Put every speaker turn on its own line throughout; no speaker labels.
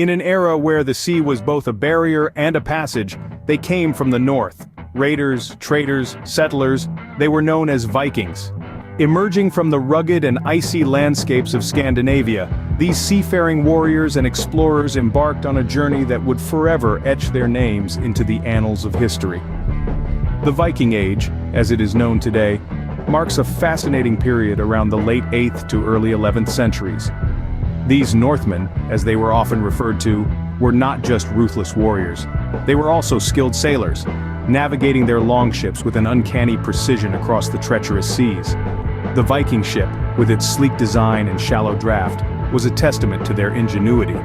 In an era where the sea was both a barrier and a passage, they came from the north. Raiders, traders, settlers, they were known as Vikings. Emerging from the rugged and icy landscapes of Scandinavia, these seafaring warriors and explorers embarked on a journey that would forever etch their names into the annals of history. The Viking Age, as it is known today, marks a fascinating period around the late 8th to early 11th centuries. These Northmen, as they were often referred to, were not just ruthless warriors. They were also skilled sailors, navigating their longships with an uncanny precision across the treacherous seas. The Viking ship, with its sleek design and shallow draft, was a testament to their ingenuity.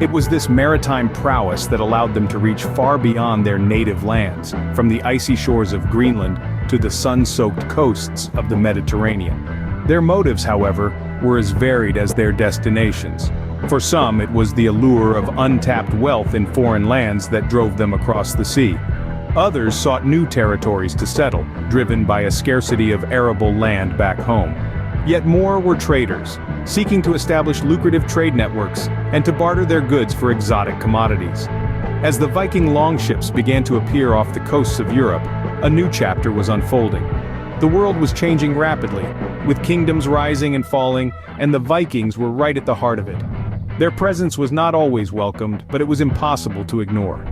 It was this maritime prowess that allowed them to reach far beyond their native lands, from the icy shores of Greenland to the sun-soaked coasts of the Mediterranean. Their motives, however, were as varied as their destinations. For some, it was the allure of untapped wealth in foreign lands that drove them across the sea. Others sought new territories to settle, driven by a scarcity of arable land back home. Yet more were traders, seeking to establish lucrative trade networks and to barter their goods for exotic commodities. As the Viking longships began to appear off the coasts of Europe, a new chapter was unfolding. The world was changing rapidly, with kingdoms rising and falling, and the Vikings were right at the heart of it. Their presence was not always welcomed, but it was impossible to ignore.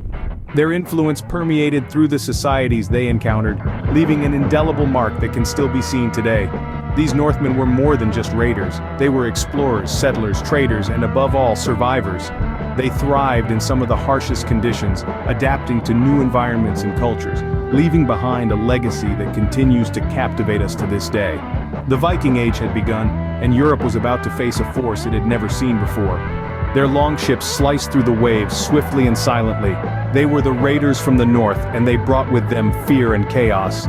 Their influence permeated through the societies they encountered, leaving an indelible mark that can still be seen today. These Northmen were more than just raiders. They were explorers, settlers, traders, and above all, survivors. They thrived in some of the harshest conditions, adapting to new environments and cultures, leaving behind a legacy that continues to captivate us to this day. The Viking Age had begun, and Europe was about to face a force it had never seen before. Their longships sliced through the waves swiftly and silently. They were the raiders from the north, and they brought with them fear and chaos.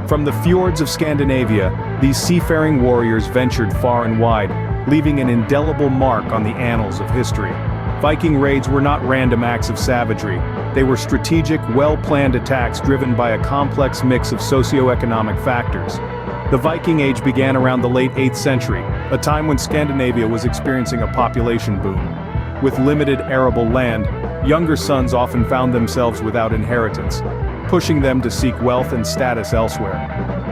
From the fjords of Scandinavia, these seafaring warriors ventured far and wide, leaving an indelible mark on the annals of history. Viking raids were not random acts of savagery. They were strategic, well-planned attacks driven by a complex mix of socio-economic factors. The Viking Age began around the late 8th century, a time when Scandinavia was experiencing a population boom. With limited arable land, younger sons often found themselves without inheritance, pushing them to seek wealth and status elsewhere.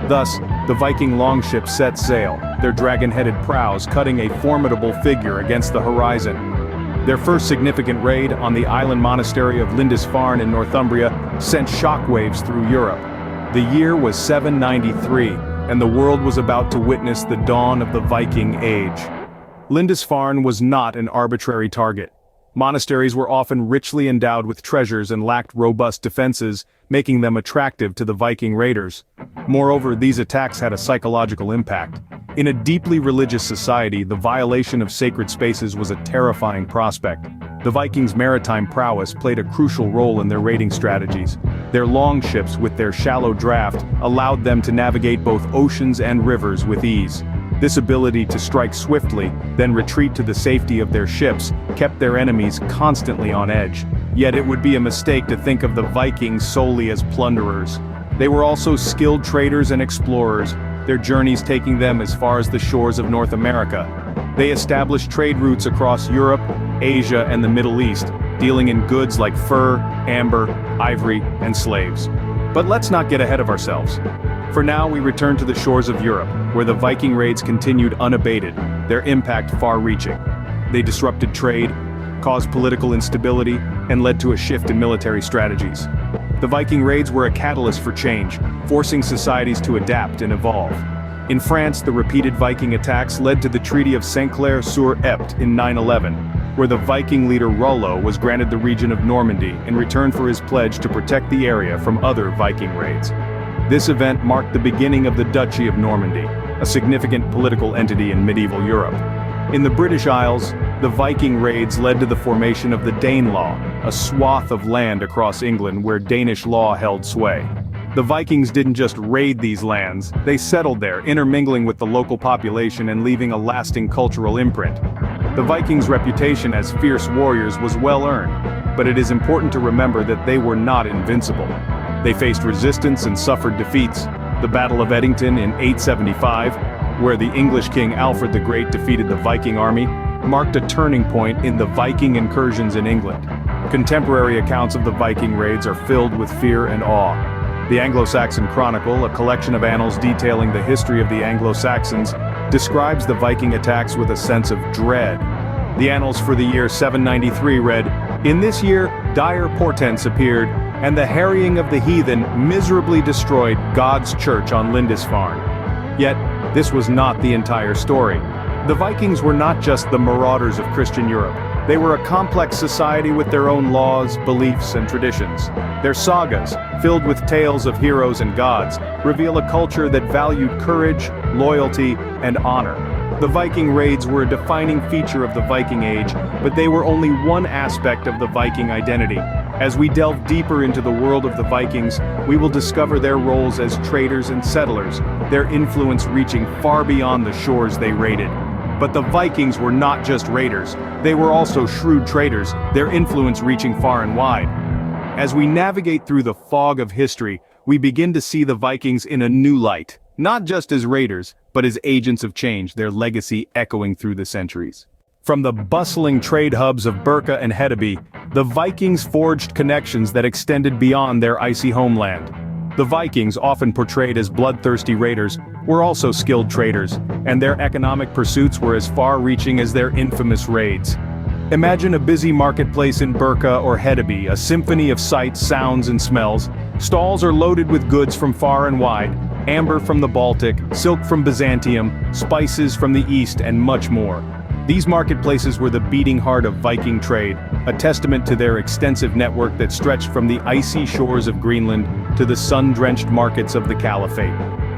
Thus, the Viking longships set sail, their dragon-headed prows cutting a formidable figure against the horizon. Their first significant raid on the island monastery of Lindisfarne in Northumbria sent shockwaves through Europe. The year was 793, and the world was about to witness the dawn of the Viking Age. Lindisfarne was not an arbitrary target. Monasteries were often richly endowed with treasures and lacked robust defenses, making them attractive to the Viking raiders. Moreover, these attacks had a psychological impact. In a deeply religious society, the violation of sacred spaces was a terrifying prospect. The Vikings' maritime prowess played a crucial role in their raiding strategies. Their longships, with their shallow draft, allowed them to navigate both oceans and rivers with ease. This ability to strike swiftly, then retreat to the safety of their ships, kept their enemies constantly on edge. Yet it would be a mistake to think of the Vikings solely as plunderers. They were also skilled traders and explorers, their journeys taking them as far as the shores of North America. They established trade routes across Europe, Asia, and the Middle East, dealing in goods like fur, amber, ivory, and slaves. But let's not get ahead of ourselves. For now, we return to the shores of Europe, where the Viking raids continued unabated, their impact far-reaching. They disrupted trade, caused political instability, and led to a shift in military strategies. The Viking raids were a catalyst for change, forcing societies to adapt and evolve. In France, the repeated Viking attacks led to the Treaty of Saint-Clair-sur-Epte in 911, where the Viking leader Rollo was granted the region of Normandy in return for his pledge to protect the area from other Viking raids. This event marked the beginning of the Duchy of Normandy, a significant political entity in medieval Europe. In the British Isles, the Viking raids led to the formation of the Danelaw, a swath of land across England where Danish law held sway. The Vikings didn't just raid these lands, they settled there, intermingling with the local population and leaving a lasting cultural imprint. The Vikings' reputation as fierce warriors was well earned, but it is important to remember that they were not invincible. They faced resistance and suffered defeats. The Battle of Edington in 875, where the English king Alfred the Great defeated the Viking army, marked a turning point in the Viking incursions in England. Contemporary accounts of the Viking raids are filled with fear and awe. The Anglo-Saxon Chronicle, a collection of annals detailing the history of the Anglo-Saxons, describes the Viking attacks with a sense of dread. The annals for the year 793 read, "In this year, dire portents appeared, and the harrying of the heathen miserably destroyed God's church on Lindisfarne." Yet, this was not the entire story. The Vikings were not just the marauders of Christian Europe. They were a complex society with their own laws, beliefs, and traditions. Their sagas, filled with tales of heroes and gods, reveal a culture that valued courage, loyalty, and honor. The Viking raids were a defining feature of the Viking Age, but they were only one aspect of the Viking identity. As we delve deeper into the world of the Vikings, we will discover their roles as traders and settlers, their influence reaching far beyond the shores they raided. But the Vikings were not just raiders, they were also shrewd traders, their influence reaching far and wide. As we navigate through the fog of history, we begin to see the Vikings in a new light, not just as raiders, but as agents of change, their legacy echoing through the centuries. From the bustling trade hubs of Birka and Hedeby, the Vikings forged connections that extended beyond their icy homeland. The Vikings, often portrayed as bloodthirsty raiders, were also skilled traders, and their economic pursuits were as far-reaching as their infamous raids. Imagine a busy marketplace in Birka or Hedeby, a symphony of sights, sounds, and smells. Stalls are loaded with goods from far and wide, amber from the Baltic, silk from Byzantium, spices from the East, and much more. These marketplaces were the beating heart of Viking trade, a testament to their extensive network that stretched from the icy shores of Greenland to the sun-drenched markets of the Caliphate.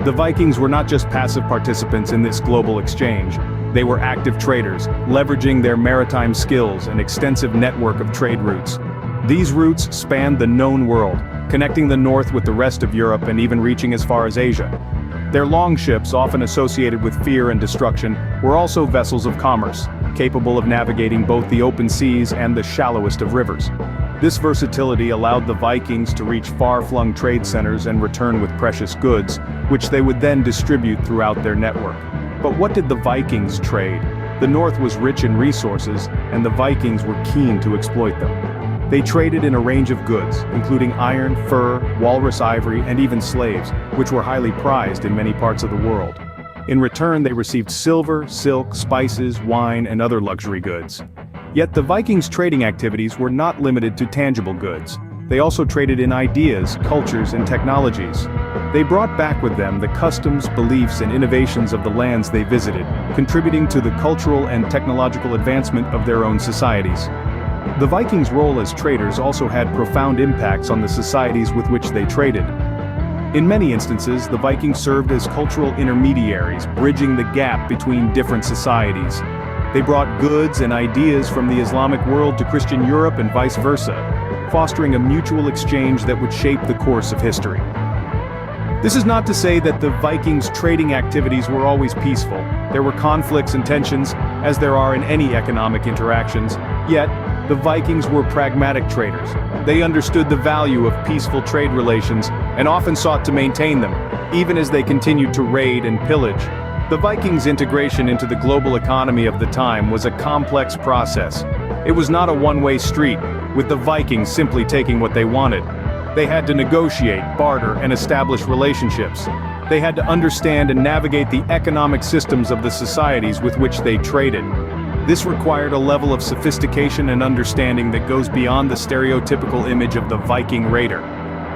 The Vikings were not just passive participants in this global exchange. They were active traders, leveraging their maritime skills and extensive network of trade routes. These routes spanned the known world, connecting the north with the rest of Europe and even reaching as far as Asia. Their longships, often associated with fear and destruction, were also vessels of commerce, capable of navigating both the open seas and the shallowest of rivers. This versatility allowed the Vikings to reach far-flung trade centers and return with precious goods, which they would then distribute throughout their network. But what did the Vikings trade? The North was rich in resources, and the Vikings were keen to exploit them. They traded in a range of goods, including iron, fur, walrus ivory, and even slaves, which were highly prized in many parts of the world. In return, they received silver, silk, spices, wine, and other luxury goods. Yet the Vikings' trading activities were not limited to tangible goods. They also traded in ideas, cultures, and technologies. They brought back with them the customs, beliefs, and innovations of the lands they visited, contributing to the cultural and technological advancement of their own societies. The Vikings' role as traders also had profound impacts on the societies with which they traded. In many instances, the Vikings served as cultural intermediaries, bridging the gap between different societies. They brought goods and ideas from the Islamic world to Christian Europe and vice versa, fostering a mutual exchange that would shape the course of history. This is not to say that the Vikings' trading activities were always peaceful. There were conflicts and tensions, as there are in any economic interactions, yet, the Vikings were pragmatic traders. They understood the value of peaceful trade relations and often sought to maintain them, even as they continued to raid and pillage. The Vikings' integration into the global economy of the time was a complex process. It was not a one-way street, with the Vikings simply taking what they wanted. They had to negotiate, barter, and establish relationships. They had to understand and navigate the economic systems of the societies with which they traded. This required a level of sophistication and understanding that goes beyond the stereotypical image of the Viking raider.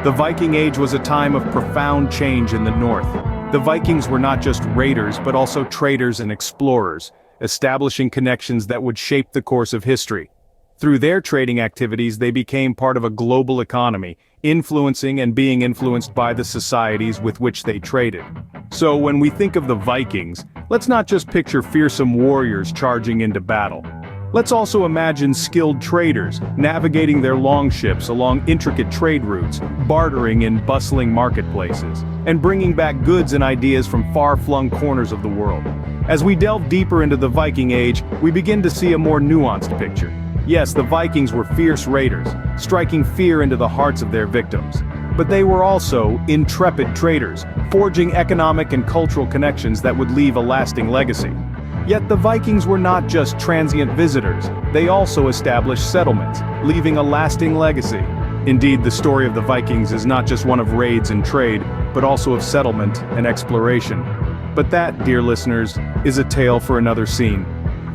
The Viking Age was a time of profound change in the north. The Vikings were not just raiders but also traders and explorers, establishing connections that would shape the course of history. Through their trading activities, they became part of a global economy, influencing and being influenced by the societies with which they traded. So when we think of the Vikings, let's not just picture fearsome warriors charging into battle. Let's also imagine skilled traders navigating their longships along intricate trade routes, bartering in bustling marketplaces, and bringing back goods and ideas from far-flung corners of the world. As we delve deeper into the Viking Age, we begin to see a more nuanced picture. Yes, the Vikings were fierce raiders, striking fear into the hearts of their victims. But they were also intrepid traders, forging economic and cultural connections that would leave a lasting legacy. Yet the Vikings were not just transient visitors, they also established settlements, leaving a lasting legacy. Indeed, the story of the Vikings is not just one of raids and trade, but also of settlement and exploration. But that, dear listeners, is a tale for another scene.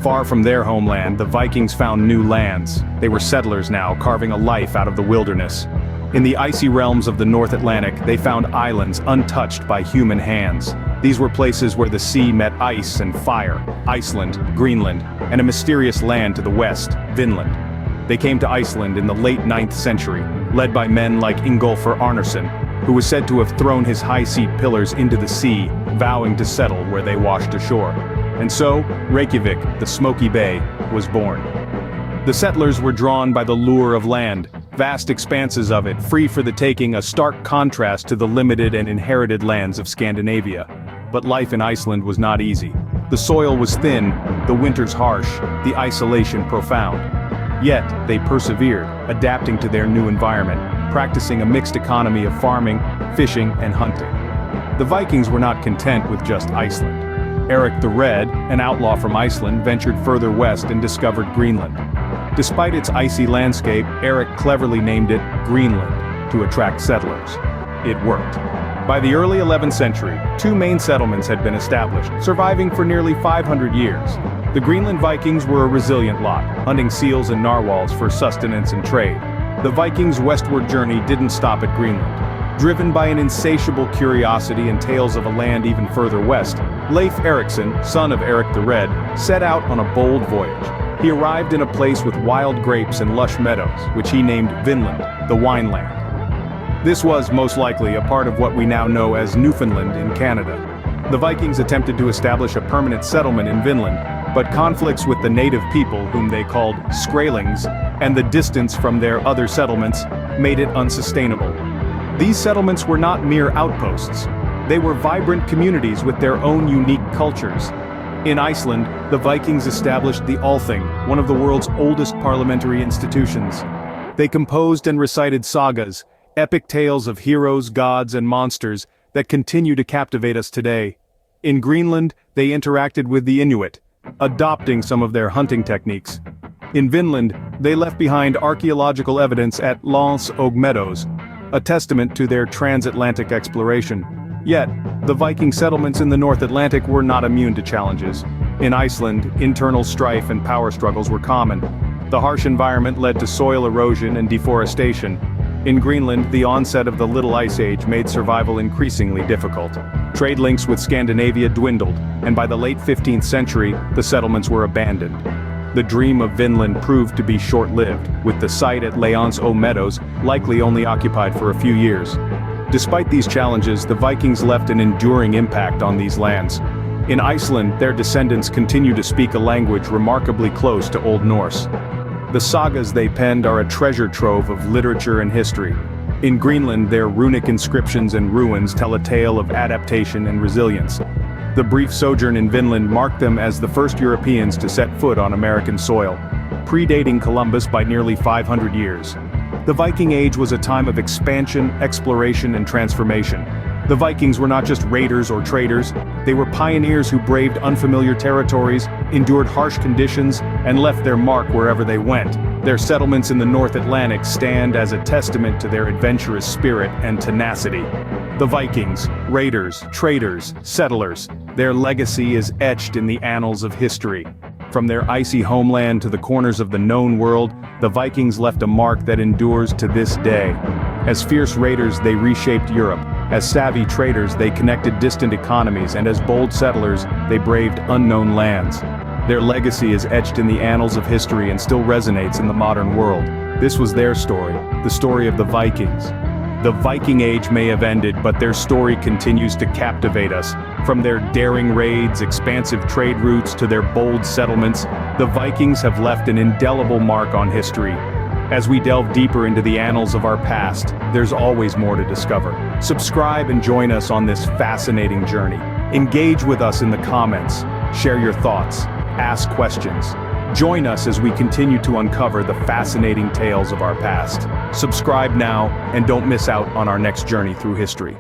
Far from their homeland, the Vikings found new lands. They were settlers now, carving a life out of the wilderness. In the icy realms of the North Atlantic, they found islands untouched by human hands. These were places where the sea met ice and fire: Iceland, Greenland, and a mysterious land to the west, Vinland. They came to Iceland in the late 9th century, led by men like Ingolfur Arnarsson, who was said to have thrown his high-seat pillars into the sea, vowing to settle where they washed ashore. And so, Reykjavik, the Smoky Bay, was born. The settlers were drawn by the lure of land, vast expanses of it, free for the taking, a stark contrast to the limited and inherited lands of Scandinavia. But life in Iceland was not easy. The soil was thin, the winters harsh, the isolation profound. Yet, they persevered, adapting to their new environment, practicing a mixed economy of farming, fishing, and hunting. The Vikings were not content with just Iceland. Eric the Red, an outlaw from Iceland, ventured further west and discovered Greenland. Despite its icy landscape, Eric cleverly named it Greenland to attract settlers. It worked. By the early 11th century, 2 main settlements had been established, surviving for nearly 500 years. The Greenland Vikings were a resilient lot, hunting seals and narwhals for sustenance and trade. The Vikings' westward journey didn't stop at Greenland. Driven by an insatiable curiosity and tales of a land even further west, Leif Erikson, son of Eric the Red, set out on a bold voyage. He arrived in a place with wild grapes and lush meadows, which he named Vinland, the wine land. This was, most likely, a part of what we now know as Newfoundland in Canada. The Vikings attempted to establish a permanent settlement in Vinland, but conflicts with the native people, whom they called Skrælings, and the distance from their other settlements made it unsustainable. These settlements were not mere outposts. They were vibrant communities with their own unique cultures. In Iceland, the Vikings established the Althing, one of the world's oldest parliamentary institutions. They composed and recited sagas, epic tales of heroes, gods, and monsters that continue to captivate us today. In Greenland, they interacted with the Inuit, adopting some of their hunting techniques. In Vinland, they left behind archaeological evidence at Lance og Meadows, a testament to their transatlantic exploration. Yet, the Viking settlements in the North Atlantic were not immune to challenges. In Iceland, internal strife and power struggles were common. The harsh environment led to soil erosion and deforestation. In Greenland, the onset of the Little Ice Age made survival increasingly difficult. Trade links with Scandinavia dwindled, and by the late 15th century, the settlements were abandoned. The dream of Vinland proved to be short-lived, with the site at Lance og Meadows likely only occupied for a few years. Despite these challenges, the Vikings left an enduring impact on these lands. In Iceland, their descendants continue to speak a language remarkably close to Old Norse. The sagas they penned are a treasure trove of literature and history. In Greenland, their runic inscriptions and ruins tell a tale of adaptation and resilience. The brief sojourn in Vinland marked them as the first Europeans to set foot on American soil, predating Columbus by nearly 500 years. The Viking Age was a time of expansion, exploration, and transformation. The Vikings were not just raiders or traders, they were pioneers who braved unfamiliar territories, endured harsh conditions, and left their mark wherever they went. Their settlements in the North Atlantic stand as a testament to their adventurous spirit and tenacity. The Vikings, raiders, traders, settlers, their legacy is etched in the annals of history. From their icy homeland to the corners of the known world, the Vikings left a mark that endures to this day. As fierce raiders, they reshaped Europe. As savvy traders, they connected distant economies, and as bold settlers, they braved unknown lands. Their legacy is etched in the annals of history and still resonates in the modern world. This was their story, the story of the Vikings. The Viking Age may have ended, but their story continues to captivate us. From their daring raids, expansive trade routes, to their bold settlements, the Vikings have left an indelible mark on history. As we delve deeper into the annals of our past, there's always more to discover. Subscribe and join us on this fascinating journey. Engage with us in the comments, share your thoughts, ask questions. Join us as we continue to uncover the fascinating tales of our past. Subscribe now and don't miss out on our next journey through history.